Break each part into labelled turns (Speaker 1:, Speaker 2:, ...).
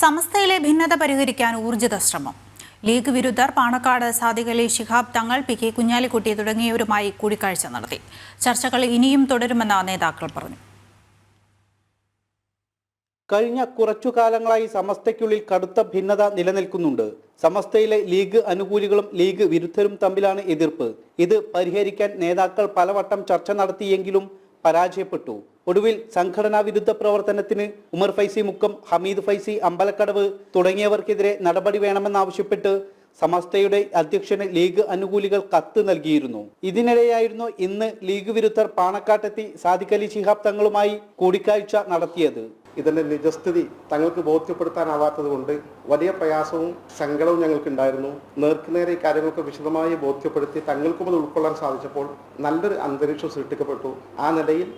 Speaker 1: സമസ്തയിലെ ഭിന്നത പരിഹരിക്കാൻ ഊർജിത ശ്രമം. League വിരുദ്ധർ Panakkad Sadiq Ali Shihab Thangal, P K Kunhalikutty തുടങ്ങിയവരുമായി കൂടിക്കാഴ്ച നടത്തി. ചർച്ചകൾ ഇനിയും തുടരുമെന്ന് നേതാക്കൾ പറഞ്ഞു.
Speaker 2: കഴിഞ്ഞ കുറച്ചു കാലങ്ങളായി സമസ്തയ്ക്കുള്ളിൽ കടുത്ത ഭിന്നത നിലനിൽക്കുന്നുണ്ട്. സമസ്തയിലെ ലീഗ് അനുകൂലികളും ലീഗ് വിരുദ്ധരും തമ്മിലാണ് എതിർപ്പ്. ഇത് പരിഹരിക്കാൻ നേതാക്കൾ പലവട്ടം ചർച്ച നടത്തിയെങ്കിലും പരാജയപ്പെട്ടു. ഒടുവിൽ സംഘടനാ വിരുദ്ധ പ്രവർത്തനത്തിന് ഉമർ ഫൈസി മുക്കം, ഹമീദ് ഫൈസി അമ്പലക്കടവ് തുടങ്ങിയവർക്കെതിരെ നടപടി വേണമെന്നാവശ്യപ്പെട്ട് സമസ്തയുടെ അധ്യക്ഷന് ലീഗ് അനുകൂലികൾ കത്ത് നൽകിയിരുന്നു. ഇതിനിടെയായിരുന്നു ഇന്ന് ലീഗ് വിരുദ്ധർ പാണക്കാട്ടെത്തി സാദിഖ് അലി ശിഹാബ് തങ്ങളുമായി കൂടിക്കാഴ്ച നടത്തിയത്.
Speaker 3: ഇതിന്റെ നിജസ്ഥിതി തങ്ങൾക്ക് ബോധ്യപ്പെടുത്താനാവാത്തത് കൊണ്ട് വലിയ പ്രയാസവും സങ്കടവും ഞങ്ങൾക്കുണ്ടായിരുന്നു. നേർക്കുനേരെ കാര്യങ്ങൾക്ക് വിശദമായി ബോധ്യപ്പെടുത്തി തങ്ങൾക്കും അത് ഉൾക്കൊള്ളാൻ സാധിച്ചപ്പോൾ നല്ലൊരു അന്തരീക്ഷം സൃഷ്ടിക്കപ്പെട്ടു. ആ നിലയിൽ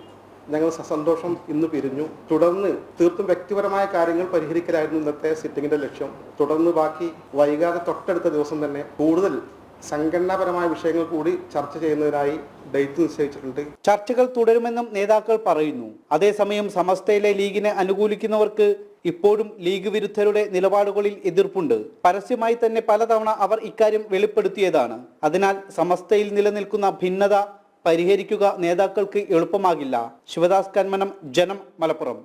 Speaker 3: ഞങ്ങൾ സസന്തോഷം ഇന്ന് പിരിഞ്ഞു. തുടർന്ന് തീർത്തും വ്യക്തിപരമായ കാര്യങ്ങൾ പരിഹരിക്കലായിരുന്നു ഇന്നത്തെ സിറ്റിംഗിന്റെ ലക്ഷ്യം. തുടർന്ന് ബാക്കി വൈകാതെ തൊട്ടടുത്ത ദിവസം തന്നെ കൂടുതൽ സംഘടനാപരമായ വിഷയങ്ങൾ കൂടി ചർച്ച ചെയ്യുന്നതിനായി ഡേറ്റ് നിശ്ചയിച്ചിട്ടുണ്ട്.
Speaker 2: ചർച്ചകൾ തുടരുമെന്നും നേതാക്കൾ പറയുന്നു. അതേസമയം സമസ്തയിലെ ലീഗിനെ അനുകൂലിക്കുന്നവർക്ക് ഇപ്പോഴും ലീഗ് വിരുദ്ധരുടെ നിലപാടുകളിൽ എതിർപ്പുണ്ട്. പരസ്യമായി തന്നെ പലതവണ അവർ ഇക്കാര്യം വെളിപ്പെടുത്തിയതാണ്. അതിനാൽ സമസ്തയിൽ നിലനിൽക്കുന്ന ഭിന്നത പരിഹരിക്കുക നേതാക്കൾക്ക് എളുപ്പമാകില്ല. ശിവദാസ് കന്മനം, ജനം, മലപ്പുറം.